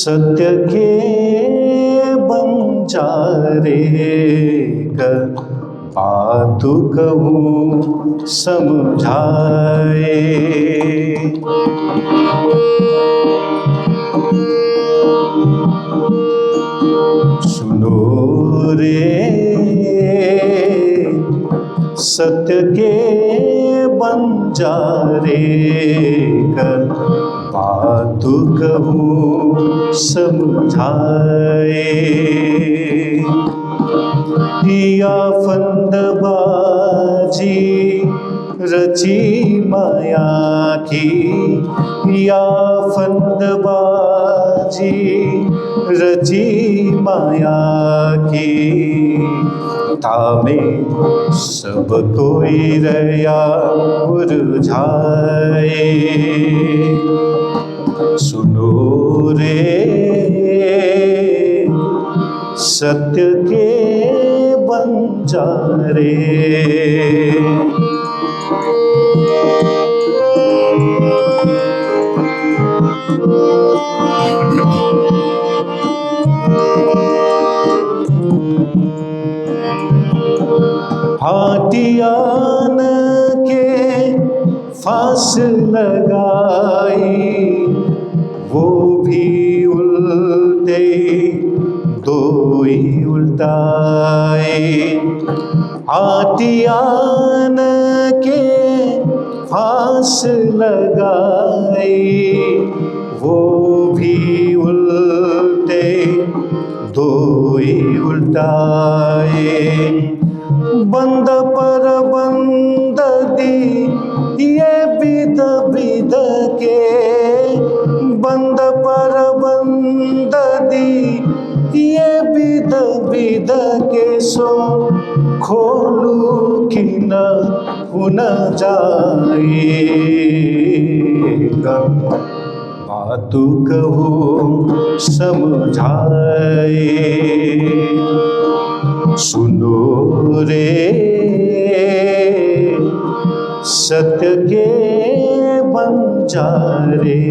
सत्य के बंजारे कर बात कहूँ समझाए। सुनो रे सत्य के बंजारे कर बात कहूँ समझाए। या फंदबाजी रची माया की, या फंदबाजी रची माया की, तामे सब कोई रया मुरझाए। सुनो रे सत्य के बंजारे। हाटियान के फांस लगाई, वो भी उल्टे दो ही उल्टाए। हाटियान के फांस लगाई, वो भी उल्टे दो ही उल्टाए। बंद पर बंद दी ये बिद बिद के, बंद पर बंद दी ये बिद बिद के। सो खोलू कि न हुन जाएगा, बात कहूँ समझाए। सुनो रे सत्य के बंजारे।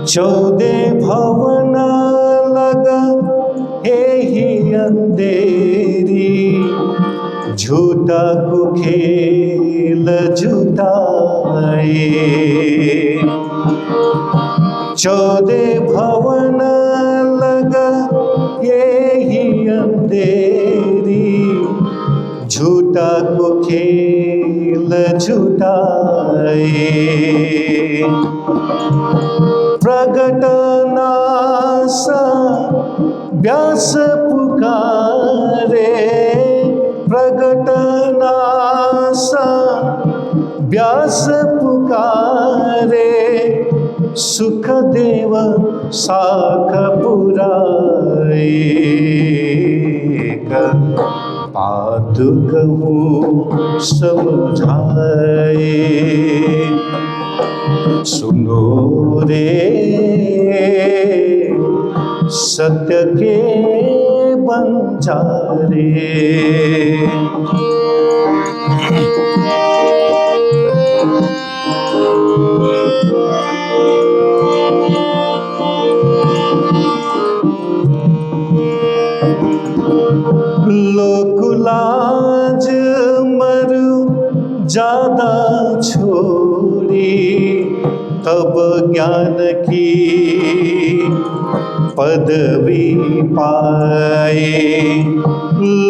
चौदह भवन लगा ही अंधेरी, झूठा को खेल झूठाए। चौदह भवन लगा ही अंधेरी, झूठा को खेल झूठाए। प्रगट नासा व्यास पुकारे, प्रगट नासा व्यास पुकारे। सुख देव साख पुराए, बात कहूँ समझाए। सुनो रे सत्य के बंजारे। लोक लाज मरु ज्यादा छोड़ी, तब ज्ञान की पदवी पाए।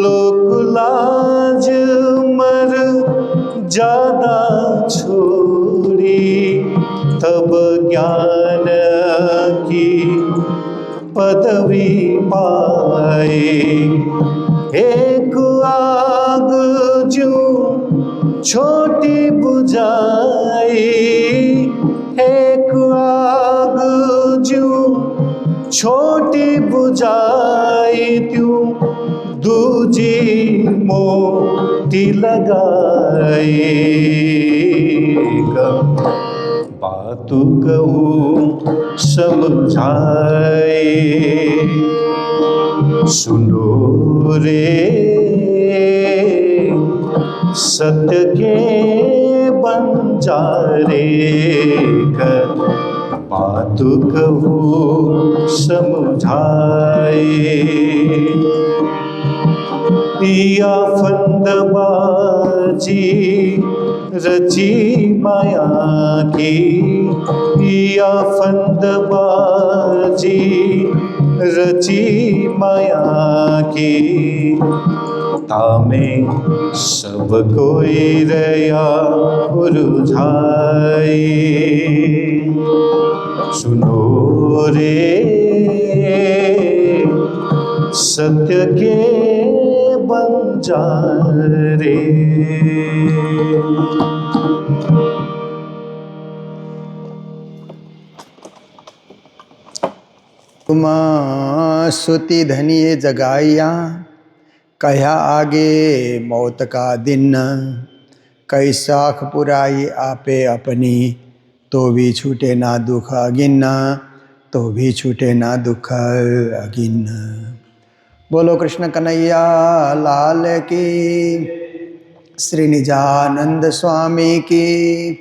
लोक लाज मर ज्यादा छोड़ी, तब ज्ञान की पदवी पाए। एक आग जो छोटी बुझाई, एक आग जो छोटी बुझाई, त्यों दूजी मोटी लगाएगा, बातु कहूँ समझाए। सुनो रे सत्य के बंजारे, बातु कहूँ समझाए। या फंदबाजी रची माया की, या फंदबाजी रची माया की, तामे सब कोई रया उलझाए। सुनो रे सत्य के बंजारे। तुम सुति धनिये जगाइया, कहा आगे मौत का दिन। कई साख पुराई आपे अपनी, तो भी छूटे ना दुख अगिन, तो भी छूटे ना दुख अगिन। बोलो कृष्ण कन्हैया लाल की, श्री निजानंद स्वामी की,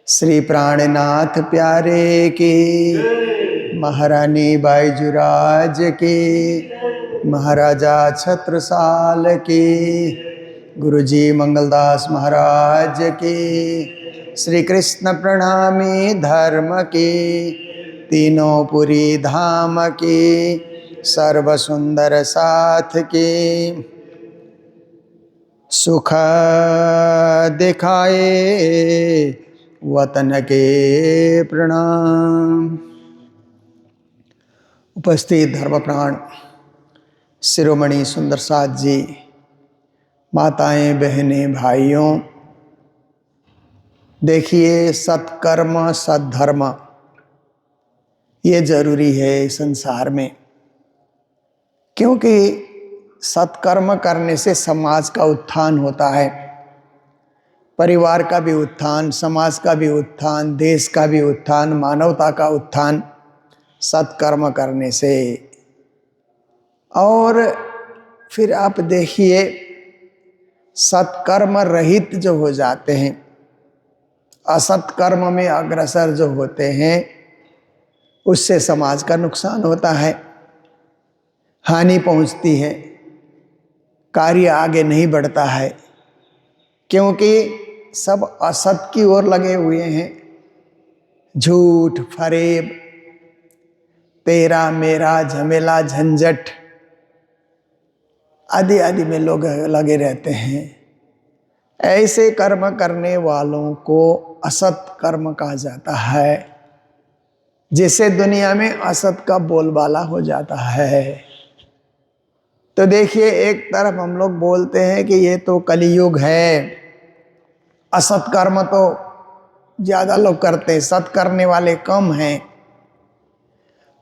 श्री प्राणनाथ प्यारे की, महारानी बाईजुराज की, महाराजा छत्रसाल की, गुरुजी मंगलदास महाराज की, श्री कृष्ण प्रणामी धर्म की, तीनों पुरी धाम की, सर्व सुंदर साथ की, सुख दिखाए वतन के प्रणाम। उपस्थित धर्मप्राण शिरोमणि सुंदर साथ जी, माताएं बहनें भाइयों, देखिए सत्कर्म सद्धर्म ये जरूरी है संसार में, क्योंकि सत्कर्म करने से समाज का उत्थान होता है, परिवार का भी उत्थान, समाज का भी उत्थान, देश का भी उत्थान, मानवता का उत्थान सत्कर्म करने से। और फिर आप देखिए सत्कर्म रहित जो हो जाते हैं, असत्कर्म में अग्रसर जो होते हैं, उससे समाज का नुकसान होता है, हानि पहुंचती है, कार्य आगे नहीं बढ़ता है, क्योंकि सब असत की ओर लगे हुए हैं। झूठ फरेब, तेरा मेरा झमेला झंझट आदि आदि में लोग लगे रहते हैं। ऐसे कर्म करने वालों को असत कर्म कहा जाता है, जिससे दुनिया में असत का बोलबाला हो जाता है। तो देखिए, एक तरफ हम लोग बोलते हैं कि ये तो कलियुग है, असत कर्म तो ज़्यादा लोग करते हैं, सत करने वाले कम हैं।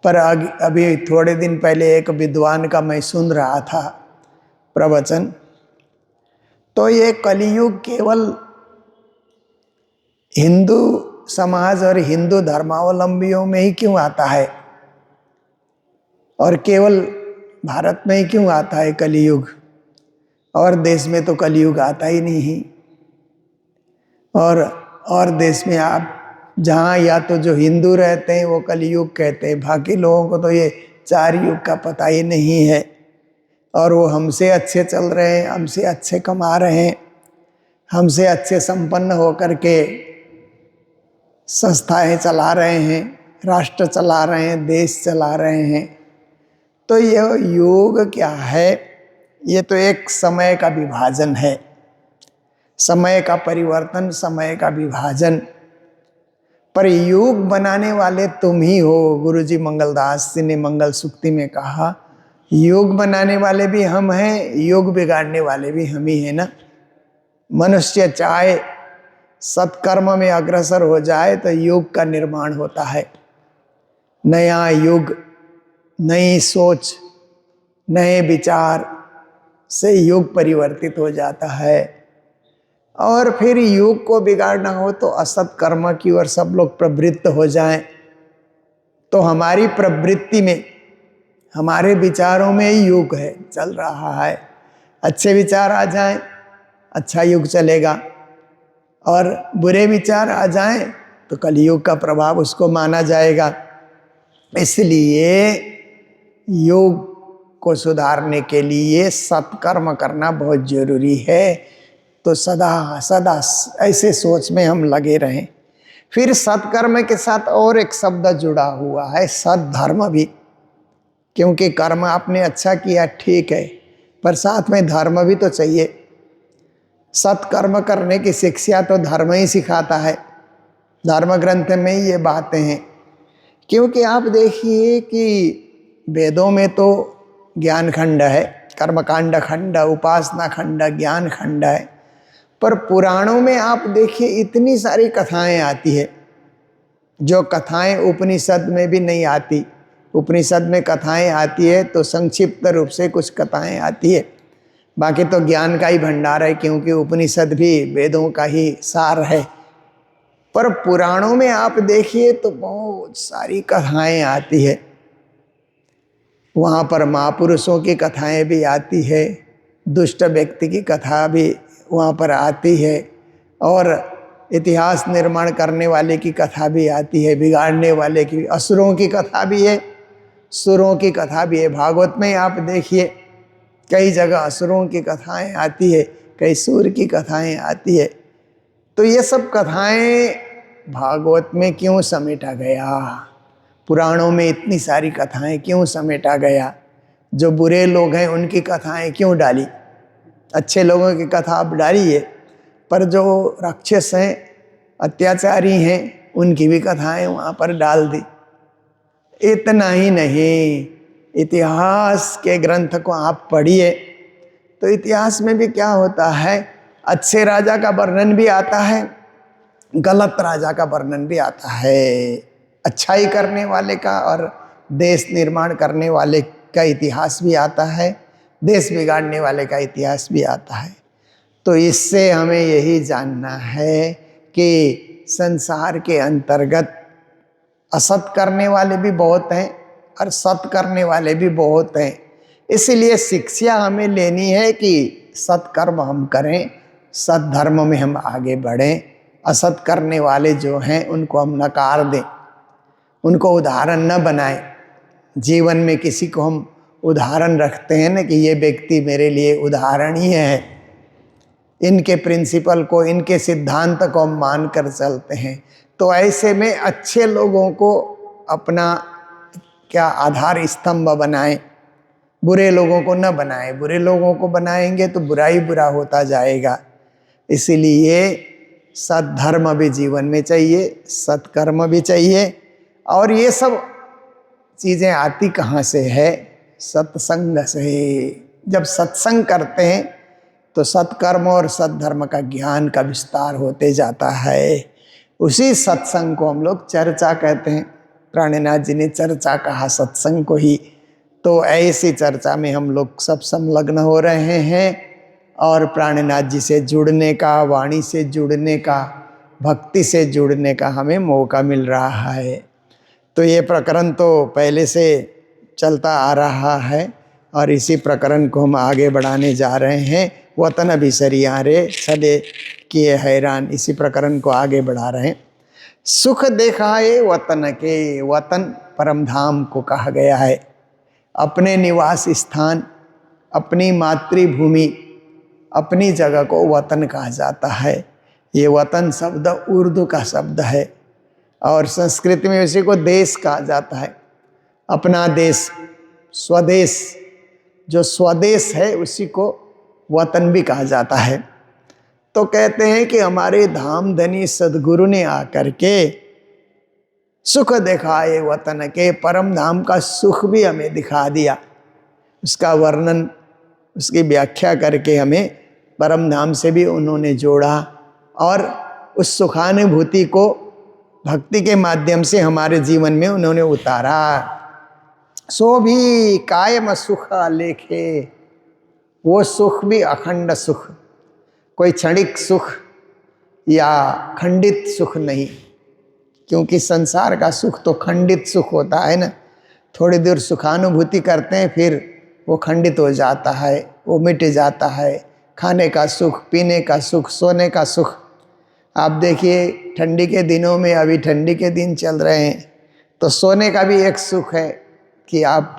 पर अभी थोड़े दिन पहले एक विद्वान का मैं सुन रहा था प्रवचन, तो ये कलियुग केवल हिंदू समाज और हिंदू धर्मावलंबियों में ही क्यों आता है, और केवल भारत में ही क्यों आता है कलियुग, और देश में तो कलियुग आता ही नहीं। और देश में आप जहाँ या तो जो हिंदू रहते हैं वो कलियुग कहते हैं, बाकी लोगों को तो ये 4 युग का पता ही नहीं है, और वो हमसे अच्छे चल रहे हैं, हमसे अच्छे कमा रहे हैं, हमसे अच्छे संपन्न होकर के संस्थाएं चला रहे हैं, राष्ट्र चला रहे हैं, देश चला रहे हैं। तो यह योग क्या है? ये तो एक समय का विभाजन है, समय का परिवर्तन, समय का विभाजन। पर योग बनाने वाले तुम ही हो। गुरुजी मंगलदास जी ने मंगल सूक्ति में कहा, योग बनाने वाले भी हम हैं, योग बिगाड़ने वाले भी हम ही हैं ना। मनुष्य चाहे सत्कर्म में अग्रसर हो जाए तो योग का निर्माण होता है। नया युग, नई सोच, नए विचार से युग परिवर्तित हो जाता है। और फिर युग को बिगाड़ना हो तो असत कर्म की ओर सब लोग प्रवृत्त हो जाएं, तो हमारी प्रवृत्ति में, हमारे विचारों में ही युग है, चल रहा है। अच्छे विचार आ जाएं, अच्छा युग चलेगा, और बुरे विचार आ जाएं तो कलयुग का प्रभाव उसको माना जाएगा। इसलिए योग को सुधारने के लिए सत्कर्म करना बहुत जरूरी है। तो सदा सदा ऐसे सोच में हम लगे रहें। फिर सत्कर्म के साथ और एक शब्द जुड़ा हुआ है, सद्धर्म भी, क्योंकि कर्म आपने अच्छा किया ठीक है, पर साथ में धर्म भी तो चाहिए। सत्कर्म करने की शिक्षा तो धर्म ही सिखाता है, धर्म ग्रंथ में ही ये बातें हैं। क्योंकि आप देखिए कि वेदों में तो ज्ञान खंड है, कर्मकांड खंड, उपासना खंड, ज्ञान खंड है, पर पुराणों में आप देखिए इतनी सारी कथाएं आती है जो कथाएं उपनिषद में भी नहीं आती। उपनिषद में कथाएं आती है तो संक्षिप्त रूप से कुछ कथाएं आती है, बाकी तो ज्ञान का ही भंडार है, क्योंकि उपनिषद भी वेदों का ही सार है। पर पुराणों में आप देखिए तो बहुत सारी कथाएं आती है। वहाँ पर महापुरुषों की कथाएं भी आती है, दुष्ट व्यक्ति की कथा भी वहाँ पर आती है, और इतिहास निर्माण करने वाले की कथा भी आती है, बिगाड़ने वाले की, असुरों की कथा भी है, सुरों की कथा भी है। भागवत में आप देखिए कई जगह असुरों की कथाएं आती है, कई सूर की कथाएं आती है। तो ये सब कथाएं भागवत में क्यों समेटा गया? पुराणों में इतनी सारी कथाएं क्यों समेटा गया? जो बुरे लोग हैं उनकी कथाएं क्यों डाली? अच्छे लोगों की कथा आप डालिए, पर जो राक्षस हैं, अत्याचारी हैं, उनकी भी कथाएं वहाँ पर डाल दी। इतना ही नहीं, इतिहास के ग्रंथ को आप पढ़िए तो इतिहास में भी क्या होता है, अच्छे राजा का वर्णन भी आता है, गलत राजा का वर्णन भी आता है। अच्छाई करने वाले का और देश निर्माण करने वाले का इतिहास भी आता है, देश बिगाड़ने वाले का इतिहास भी आता है। तो इससे हमें यही जानना है कि संसार के अंतर्गत असत करने वाले भी बहुत हैं और सत करने वाले भी बहुत हैं। इसलिए शिक्षा हमें लेनी है कि सत्कर्म हम करें, सद्धर्म में हम आगे बढ़ें। असत करने वाले जो हैं उनको हम नकार दें, उनको उदाहरण न बनाएं। जीवन में किसी को हम उदाहरण रखते हैं ना कि ये व्यक्ति मेरे लिए उदाहरणीय है, इनके प्रिंसिपल को, इनके सिद्धांत को हम मान कर चलते हैं, तो ऐसे में अच्छे लोगों को अपना क्या आधार स्तंभ बनाएं, बुरे लोगों को न बनाएं। बुरे लोगों को बनाएंगे तो बुरा ही बुरा होता जाएगा। इसीलिए सद्धर्म भी जीवन में चाहिए, सत्कर्म भी चाहिए। और ये सब चीज़ें आती कहाँ से है? सत्संग से। जब सत्संग करते हैं तो सत्कर्म और सद्धर्म का ज्ञान का विस्तार होते जाता है। उसी सत्संग को हम लोग चर्चा कहते हैं। प्राणनाथ जी ने चर्चा कहा सत्संग को ही। तो ऐसी चर्चा में हम लोग सब संलग्न हो रहे हैं और प्राणनाथ जी से जुड़ने का, वाणी से जुड़ने का, भक्ति से जुड़ने का हमें मौका मिल रहा है। तो ये प्रकरण तो पहले से चलता आ रहा है और इसी प्रकरण को हम आगे बढ़ाने जा रहे हैं। वतन अभिसरिया रे छले किए हैरान, इसी प्रकरण को आगे बढ़ा रहे हैं। सुख देखाए वतन के, वतन परम धाम को कहा गया है। अपने निवास स्थान, अपनी मातृभूमि, अपनी जगह को वतन कहा जाता है। ये वतन शब्द उर्दू का शब्द है और संस्कृत में उसी को देश कहा जाता है। अपना देश, स्वदेश, जो स्वदेश है उसी को वतन भी कहा जाता है। तो कहते हैं कि हमारे धाम धनी सदगुरु ने आकर के सुख दिखाए वतन के, परम धाम का सुख भी हमें दिखा दिया। उसका वर्णन, उसकी व्याख्या करके हमें परम धाम से भी उन्होंने जोड़ा और उस सुखानुभूति को भक्ति के माध्यम से हमारे जीवन में उन्होंने उतारा। सो भी कायम सुख लेखे, वो सुख भी अखंड सुख, कोई क्षणिक सुख या खंडित सुख नहीं, क्योंकि संसार का सुख तो खंडित सुख होता है ना। थोड़ी देर सुखानुभूति करते हैं, फिर वो खंडित हो जाता है, वो मिट जाता है। खाने का सुख, पीने का सुख, सोने का सुख। आप देखिए ठंडी के दिनों में, अभी ठंडी के दिन चल रहे हैं, तो सोने का भी एक सुख है कि आप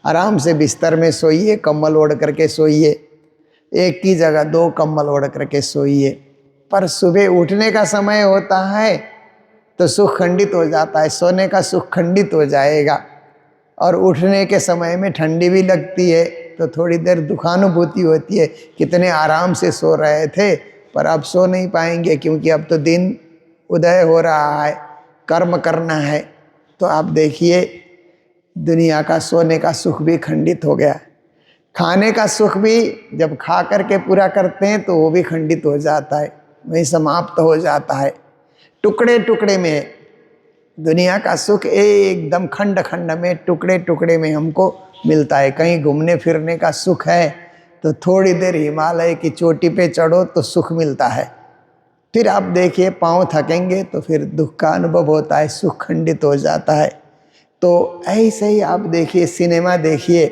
आराम से बिस्तर में सोइए, कंबल ओढ़ करके सोइए, एक की जगह 2 कंबल ओढ़ करके सोइए। पर सुबह उठने का समय होता है तो सुख खंडित हो जाता है, सोने का सुख खंडित हो जाएगा। और उठने के समय में ठंडी भी लगती है तो थोड़ी देर दुखानुभूति होती है, कितने आराम से सो रहे थे, पर अब सो नहीं पाएंगे क्योंकि अब तो दिन उदय हो रहा है, कर्म करना है। तो आप देखिए दुनिया का सोने का सुख भी खंडित हो गया। खाने का सुख भी जब खा करके पूरा करते हैं तो वो भी खंडित हो जाता है, वहीं समाप्त हो जाता है। टुकड़े टुकड़े में दुनिया का सुख एकदम खंड खंड में, टुकड़े टुकड़े में हमको मिलता है। कहीं घूमने फिरने का सुख है तो थोड़ी देर हिमालय की चोटी पे चढ़ो तो सुख मिलता है, फिर आप देखिए पाँव थकेंगे तो फिर दुख का अनुभव होता है, सुख खंडित हो जाता है। तो ऐसे ही आप देखिए सिनेमा देखिए,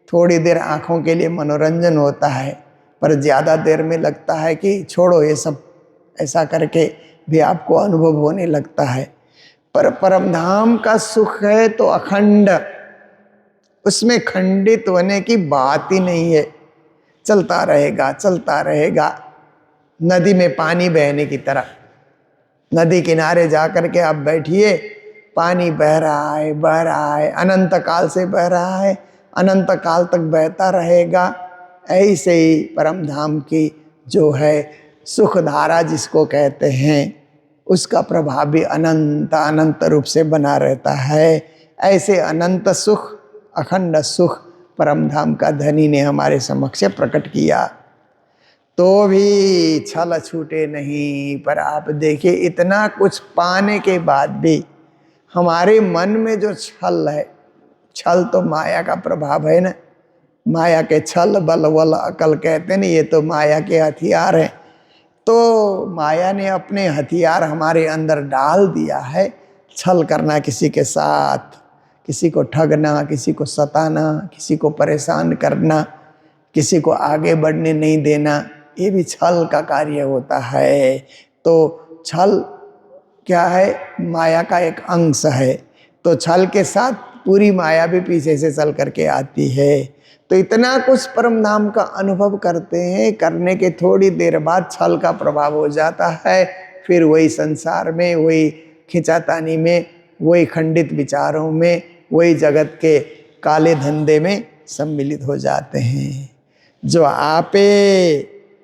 थोड़ी देर आँखों के लिए मनोरंजन होता है, पर ज़्यादा देर में लगता है कि छोड़ो ये सब, ऐसा करके भी आपको अनुभव होने लगता है। पर परमधाम का सुख है तो अखंड, उसमें खंडित होने की बात ही नहीं है, चलता रहेगा चलता रहेगा। नदी में पानी बहने की तरह, नदी किनारे जा कर के आप बैठिए, पानी बह रहा है बह रहा है, अनंत काल से बह रहा है, अनंत काल तक बहता रहेगा। ऐसे ही परम धाम की जो है सुख धारा जिसको कहते हैं, उसका प्रभाव भी अनंत अनंत रूप से बना रहता है। ऐसे अनंत सुख, अखंड सुख परम धाम का धनी ने हमारे समक्ष प्रकट किया, तो भी छल छूटे नहीं। पर आप देखिए इतना कुछ पाने के बाद भी हमारे मन में जो छल है, छल तो माया का प्रभाव है ना, माया के छल बल वल अकल कहते हैं ना, ये तो माया के हथियार हैं। तो माया ने अपने हथियार हमारे अंदर डाल दिया है, छल करना, किसी के साथ किसी को ठगना, किसी को सताना, किसी को परेशान करना, किसी को आगे बढ़ने नहीं देना, ये भी छल का कार्य होता है। तो छल क्या है, माया का एक अंश है। तो छल के साथ पूरी माया भी पीछे से चल करके आती है। तो इतना कुछ परम धाम का अनुभव करते हैं, करने के थोड़ी देर बाद छल का प्रभाव हो जाता है, फिर वही संसार में, वही खिंचातानी में, वही खंडित विचारों में, वही जगत के काले धंधे में सम्मिलित हो जाते हैं। जो आपे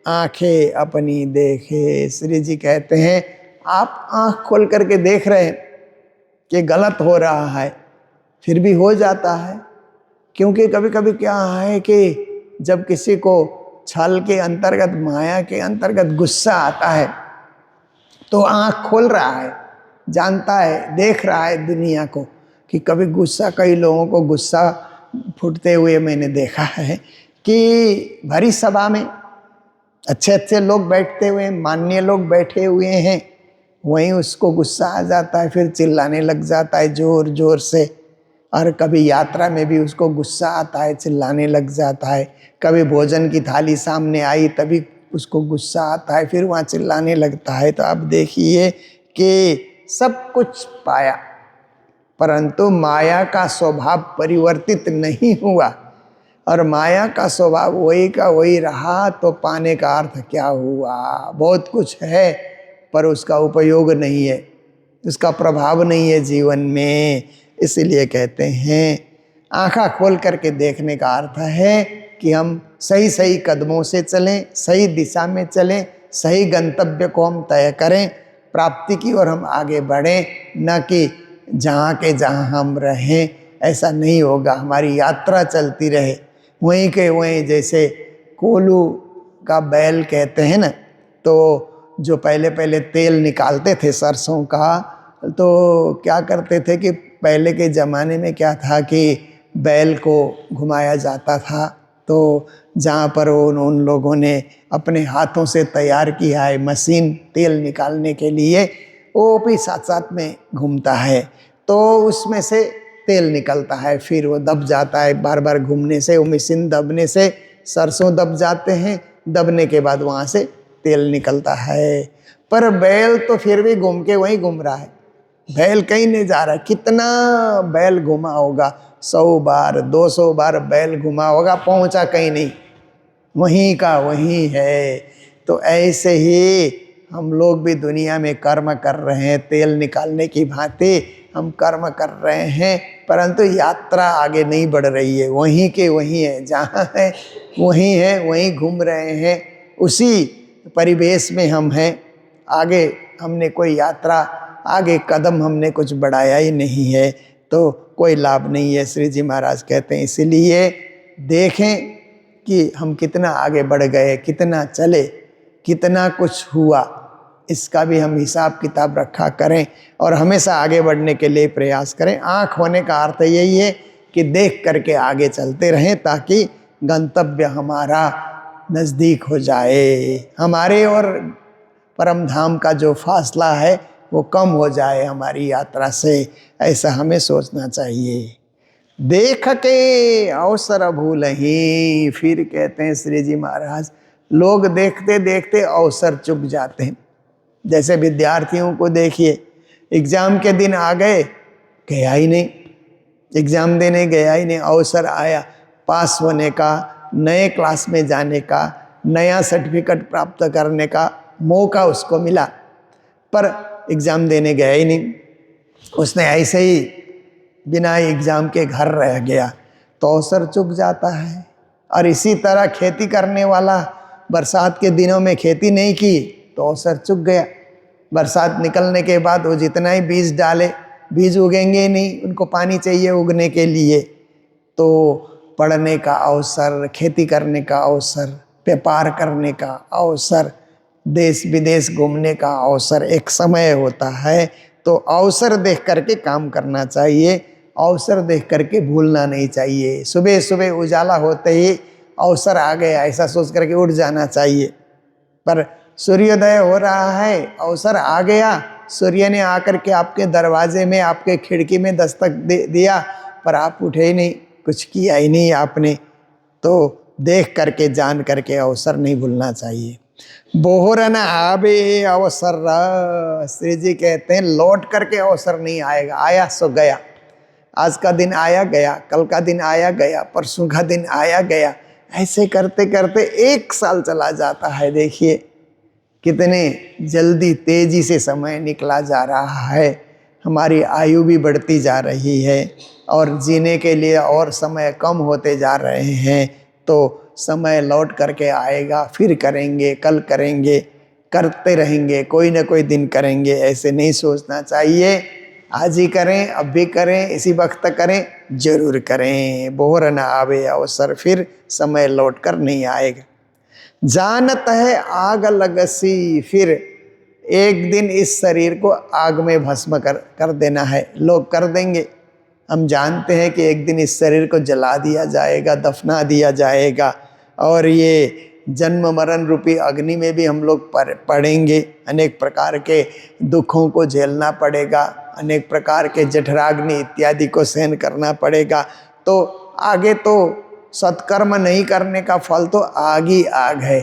आंखें अपनी देखे, श्री जी कहते हैं आप आंख खोल करके देख रहे हैं कि गलत हो रहा है, फिर भी हो जाता है। क्योंकि कभी कभी क्या है कि जब किसी को छल के अंतर्गत, माया के अंतर्गत गुस्सा आता है तो आंख खोल रहा है, जानता है, देख रहा है दुनिया को कि कभी गुस्सा, कई लोगों को गुस्सा फूटते हुए मैंने देखा है कि भरी सभा में अच्छे अच्छे लोग बैठते हुए, माननीय लोग बैठे हुए हैं, वहीं उसको गुस्सा आ जाता है, फिर चिल्लाने लग जाता है जोर जोर से। और कभी यात्रा में भी उसको गुस्सा आता है, चिल्लाने लग जाता है। कभी भोजन की थाली सामने आई तभी उसको गुस्सा आता है, फिर वहाँ चिल्लाने लगता है। तो आप देखिए कि सब कुछ पाया, परंतु माया का स्वभाव परिवर्तित नहीं हुआ, और माया का स्वभाव वही का वही रहा, तो पाने का अर्थ क्या हुआ? बहुत कुछ है पर उसका उपयोग नहीं है, उसका प्रभाव नहीं है जीवन में। इसलिए कहते हैं आँखा खोल करके देखने का अर्थ है कि हम सही सही कदमों से चलें, सही दिशा में चलें, सही गंतव्य को हम तय करें, प्राप्ति की ओर हम आगे बढ़ें, न कि जहाँ के जहाँ हम रहें। ऐसा नहीं होगा, हमारी यात्रा चलती रहे वहीं के वहीं। जैसे कोलू का बैल कहते हैं ना, तो जो पहले पहले तेल निकालते थे सरसों का, तो क्या करते थे कि पहले के ज़माने में क्या था कि बैल को घुमाया जाता था तो जहाँ पर उन लोगों ने अपने हाथों से तैयार किया है मशीन तेल निकालने के लिए, वो भी साथ साथ में घूमता है, तो उसमें से तेल निकलता है, फिर वो दब जाता है। बार बार घूमने से, वो मशीन दबने से सरसों दब जाते हैं, दबने के बाद वहाँ से तेल निकलता है। पर बैल तो फिर भी घूम के वहीं घूम रहा है, बैल कहीं नहीं जा रहा। कितना बैल घुमा होगा, 100 बार 200 बार बैल घुमा होगा, पहुंचा कहीं नहीं, वहीं का वहीं है। तो ऐसे ही हम लोग भी दुनिया में कर्म कर रहे हैं, तेल निकालने की भांति हम कर्म कर रहे हैं, परंतु यात्रा आगे नहीं बढ़ रही है, वहीं के वहीं है, जहाँ है वहीं घूम रहे हैं, उसी परिवेश में हम हैं। आगे हमने कोई यात्रा, आगे कदम हमने कुछ बढ़ाया ही नहीं है, तो कोई लाभ नहीं है। श्री जी महाराज कहते हैं इसलिए देखें कि हम कितना आगे बढ़ गए, कितना चले, कितना कुछ हुआ, इसका भी हम हिसाब किताब रखा करें और हमेशा आगे बढ़ने के लिए प्रयास करें। आँख होने का अर्थ यही है कि देख करके आगे चलते रहें, ताकि गंतव्य हमारा नज़दीक हो जाए, हमारे और परम धाम का जो फासला है वो कम हो जाए हमारी यात्रा से, ऐसा हमें सोचना चाहिए। देख के अवसर भूलहि, फिर कहते हैं श्री जी महाराज, लोग देखते देखते अवसर चुक जाते हैं। जैसे विद्यार्थियों को देखिए, एग्ज़ाम के दिन आ गए, गया ही नहीं, एग्ज़ाम देने गया ही नहीं, अवसर आया पास होने का, नए क्लास में जाने का, नया सर्टिफिकेट प्राप्त करने का मौका उसको मिला, पर एग्ज़ाम देने गया ही नहीं, उसने ऐसे ही बिना एग्ज़ाम के घर रह गया, तो अवसर चुक जाता है। और इसी तरह खेती करने वाला बरसात के दिनों में खेती नहीं की तो अवसर चुक गया। बरसात निकलने के बाद वो जितना ही बीज डाले, बीज उगेंगे ही नहीं, उनको पानी चाहिए उगने के लिए। तो पढ़ने का अवसर, खेती करने का अवसर, व्यापार करने का अवसर, देश विदेश घूमने का अवसर एक समय होता है। तो अवसर देख करके काम करना चाहिए, अवसर देख करके भूलना नहीं चाहिए। सुबह सुबह उजाला होते ही अवसर आ गया ऐसा सोच करके उठ जाना चाहिए, पर सूर्योदय हो रहा है, अवसर आ गया, सूर्य ने आकर के आपके दरवाजे में, आपके खिड़की में दस्तक दिया, पर आप उठे ही नहीं, कुछ किया ही नहीं आपने। तो देख करके जान करके अवसर नहीं भूलना चाहिए। बोहरन आवे अवसर, श्री जी कहते हैं लौट करके अवसर नहीं आएगा, आया सो गया। आज का दिन आया गया, कल का दिन आया गया, परसों का दिन आया गया, ऐसे करते करते 1 साल चला जाता है। देखिए कितने जल्दी तेजी से समय निकला जा रहा है, हमारी आयु भी बढ़ती जा रही है और जीने के लिए और समय कम होते जा रहे हैं। तो समय लौट करके आएगा, फिर करेंगे, कल करेंगे, करते रहेंगे, कोई ना कोई दिन करेंगे, ऐसे नहीं सोचना चाहिए। आज ही करें, अब भी करें, इसी वक्त करें, जरूर करें। बोहर न आवे अवसर, फिर समय लौट कर नहीं आएगा। जानत है आग लगसी, फिर एक दिन इस शरीर को आग में भस्म कर देना है, लोग कर देंगे। हम जानते हैं कि एक दिन इस शरीर को जला दिया जाएगा, दफना दिया जाएगा, और ये जन्म मरण रूपी अग्नि में भी हम लोग पड़ेंगे। अनेक प्रकार के दुखों को झेलना पड़ेगा, अनेक प्रकार के जठराग्नि इत्यादि को सहन करना पड़ेगा। तो आगे तो सत्कर्म नहीं करने का फल तो आग ही आग है।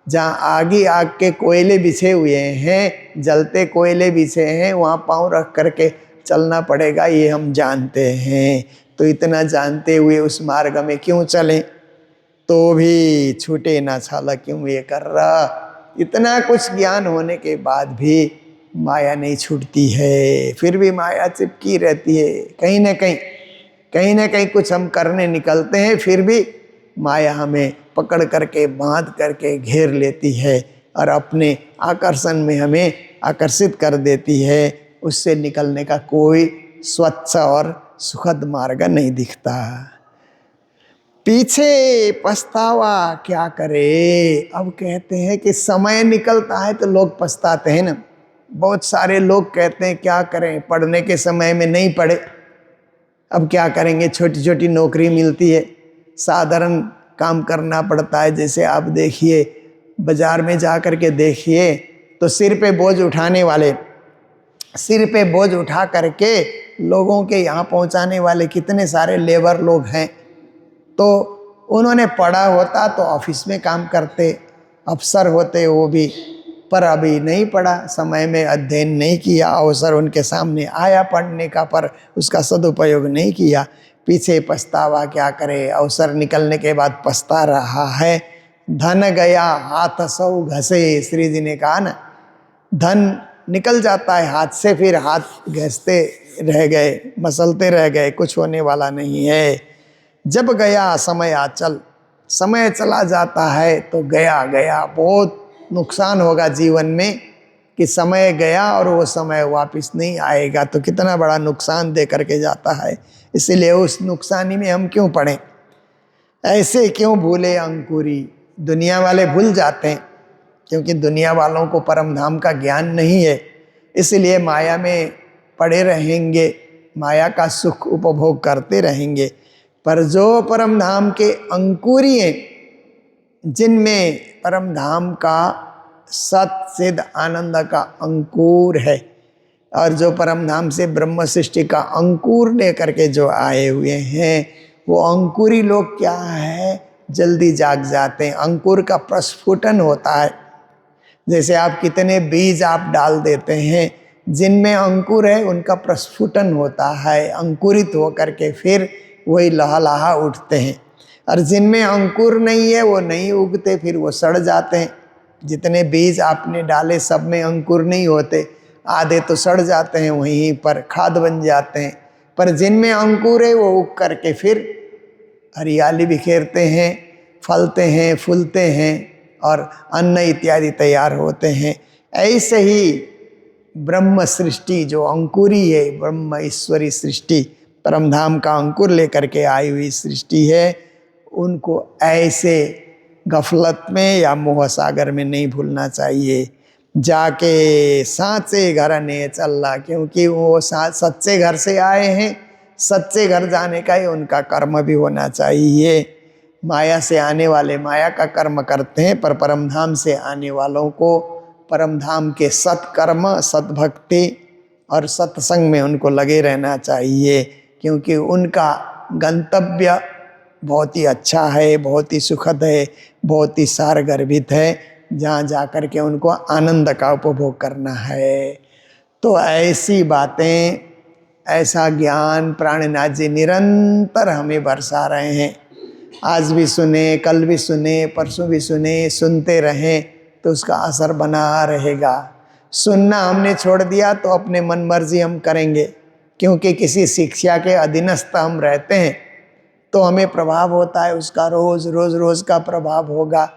जहाँ आग ही आग के कोयले बिछे हुए हैं, जलते कोयले बिछे हैं, वहाँ पाँव रख करके चलना पड़ेगा, ये हम जानते हैं। तो इतना जानते हुए उस मार्ग में क्यों चलें? तो भी छूटे ना छाला क्यों ये कर रहा। इतना कुछ ज्ञान होने के बाद भी माया नहीं छूटती है, फिर भी माया चिपकी रहती है। कहीं ना कहीं कुछ हम करने निकलते हैं, फिर भी माया हमें पकड़ करके, बांध करके घेर लेती है और अपने आकर्षण में हमें आकर्षित कर देती है। उससे निकलने का कोई स्वच्छ और सुखद मार्ग नहीं दिखता। पीछे पछतावा क्या करे। अब कहते हैं कि समय निकलता है तो लोग पछताते हैं ना। बहुत सारे लोग कहते हैं क्या करें, पढ़ने के समय में नहीं पढ़े, अब क्या करेंगे, छोटी छोटी नौकरी मिलती है, साधारण काम करना पड़ता है। जैसे आप देखिए, बाजार में जा कर के देखिए तो सिर पे बोझ उठाने वाले, सिर पे बोझ उठा करके लोगों के यहाँ पहुँचाने वाले कितने सारे लेबर लोग हैं। तो उन्होंने पढ़ा होता तो ऑफिस में काम करते, अफसर होते वो भी, पर अभी नहीं पढ़ा, समय में अध्ययन नहीं किया, अवसर उनके सामने आया पढ़ने का पर उसका सदुपयोग नहीं किया। पीछे पछतावा क्या करे, अवसर निकलने के बाद पछता रहा है। धन गया हाथ सौ घसे, श्री जी ने कहा ना, धन निकल जाता है हाथ से, फिर हाथ घसते रह गए, मसलते रह गए, कुछ होने वाला नहीं है। जब गया समय आचल, समय चला जाता है तो गया गया। बहुत नुकसान होगा जीवन में कि समय गया और वो समय वापस नहीं आएगा, तो कितना बड़ा नुकसान दे करके जाता है। इसीलिए उस नुकसानी में हम क्यों पड़े, ऐसे क्यों भूले अंकुरी। दुनिया वाले भूल जाते हैं क्योंकि दुनिया वालों को परम धाम का ज्ञान नहीं है, इसलिए माया में पड़े रहेंगे, माया का सुख उपभोग करते रहेंगे। पर जो परम धाम के अंकुरी हैं, जिनमें परम धाम का सत सिद्ध आनंद का अंकुर है, और जो परम धाम से ब्रह्म सृष्टि का अंकुर लेकर के जो आए हुए हैं, वो अंकुरी लोग क्या है, जल्दी जाग जाते हैं। अंकुर का प्रस्फुटन होता है। जैसे आप कितने बीज आप डाल देते हैं, जिनमें अंकुर है उनका प्रस्फुटन होता है, अंकुरित होकर के फिर वही लहलहा उठते हैं। और जिनमें अंकुर नहीं है वो नहीं उगते, फिर वो सड़ जाते हैं। जितने बीज आपने डाले सब में अंकुर नहीं होते, आधे तो सड़ जाते हैं, वहीं पर खाद बन जाते हैं। पर जिनमें अंकुर है वो उग करके फिर हरियाली बिखेरते हैं, फलते हैं, फूलते हैं और अन्न इत्यादि तैयार होते हैं। ऐसे ही ब्रह्म सृष्टि जो अंकुरी है, ब्रह्म ईश्वरी सृष्टि, परमधाम का अंकुर लेकर के आई हुई सृष्टि है, उनको ऐसे गफलत में या मोह सागर में नहीं भूलना चाहिए। जाके साँचे घर ने चलना, क्योंकि वो सच्चे घर से आए हैं, सच्चे घर जाने का ही उनका कर्म भी होना चाहिए। माया से आने वाले माया का कर्म करते हैं, पर परमधाम से आने वालों को परमधाम के सत्कर्म, सद्भक्ति और सत्संग में उनको लगे रहना चाहिए, क्योंकि उनका गंतव्य बहुत ही अच्छा है, बहुत ही सुखद है, बहुत ही सारगर्भित है, जहाँ जा कर के उनको आनंद का उपभोग करना है। तो ऐसी बातें, ऐसा ज्ञान प्राणनाथ जी निरंतर हमें बरसा रहे हैं। आज भी सुने, कल भी सुने, परसों भी सुने, सुनते रहें तो उसका असर बना रहेगा। सुनना हमने छोड़ दिया तो अपने मन मर्जी हम करेंगे, क्योंकि किसी शिक्षा के अधीनस्थ हम रहते हैं तो हमें प्रभाव होता है उसका, रोज़ रोज़ रोज़ का प्रभाव होगा।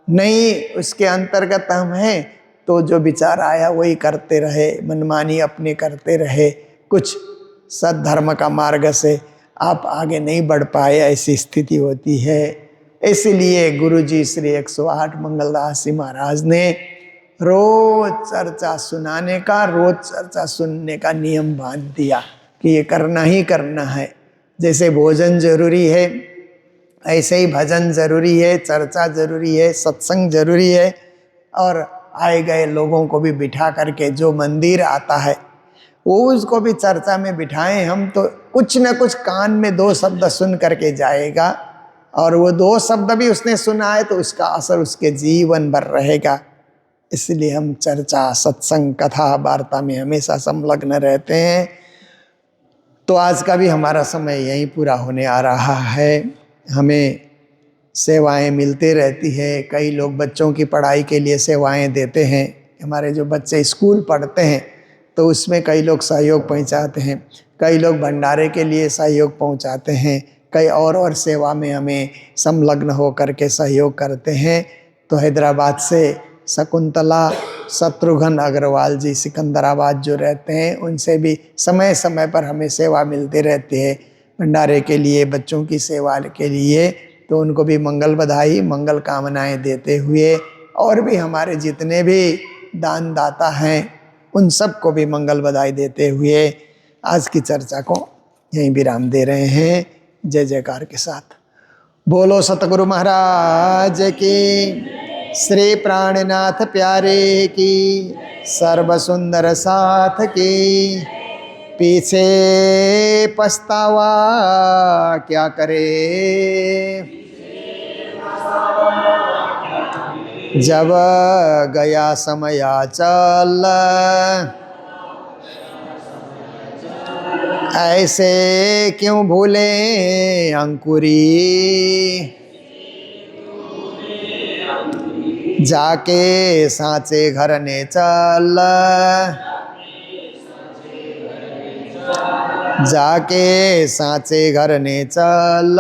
नहीं उसके अंतर्गत हम हैं तो जो विचार आया वही करते रहे, मनमानी अपने करते रहे, कुछ सद्धर्म का मार्ग से आप आगे नहीं बढ़ पाए, ऐसी स्थिति होती है। इसलिए गुरुजी श्री 108 मंगलदास जी महाराज ने रोज चर्चा सुनाने का, रोज चर्चा सुनने का नियम बांध दिया कि ये करना ही करना है। जैसे भोजन जरूरी है, ऐसे ही भजन जरूरी है, चर्चा जरूरी है, सत्संग जरूरी है। और आए गए लोगों को भी बिठा करके, जो मंदिर आता है वो उसको भी चर्चा में बिठाएं हम, तो कुछ न कुछ कान में 2 शब्द सुन करके जाएगा, और वो 2 शब्द भी उसने सुना है तो उसका असर उसके जीवन भर रहेगा। इसलिए हम चर्चा, सत्संग, कथा वार्ता में हमेशा संलग्न रहते हैं। तो आज का भी हमारा समय यहीं पूरा होने आ रहा है। हमें सेवाएं मिलती रहती है, कई लोग बच्चों की पढ़ाई के लिए सेवाएं देते हैं। हमारे जो बच्चे स्कूल पढ़ते हैं तो उसमें कई लोग सहयोग पहुंचाते हैं, कई लोग भंडारे के लिए सहयोग पहुंचाते हैं, कई और सेवा में हमें संलग्न हो करके सहयोग करते हैं। तो हैदराबाद से शकुंतला शत्रुघ्न अग्रवाल जी सिकंदराबाद जो रहते हैं, उनसे भी समय समय पर हमें सेवा मिलती रहती है भंडारे के लिए, बच्चों की सेवा के लिए। तो उनको भी मंगल बधाई, मंगल कामनाएं देते हुए, और भी हमारे जितने भी दान दाता हैं उन सबको भी मंगल बधाई देते हुए आज की चर्चा को यहीं विराम दे रहे हैं। जय जयकार के साथ। बोलो सतगुरु महाराज की, श्री प्राणनाथ प्यारे की, सर्व सुंदर साथ की। पीछे पछतावा क्या करे, जब गया समय चल, ऐसे क्यों भूले अंकुरी। जाके साँचे घर ने चल, जाके साँचे घर ने चल।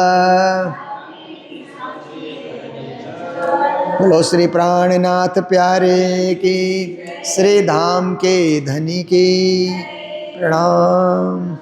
बोलो श्री प्राणनाथ प्यारे की, श्री धाम के धनी की प्रणाम।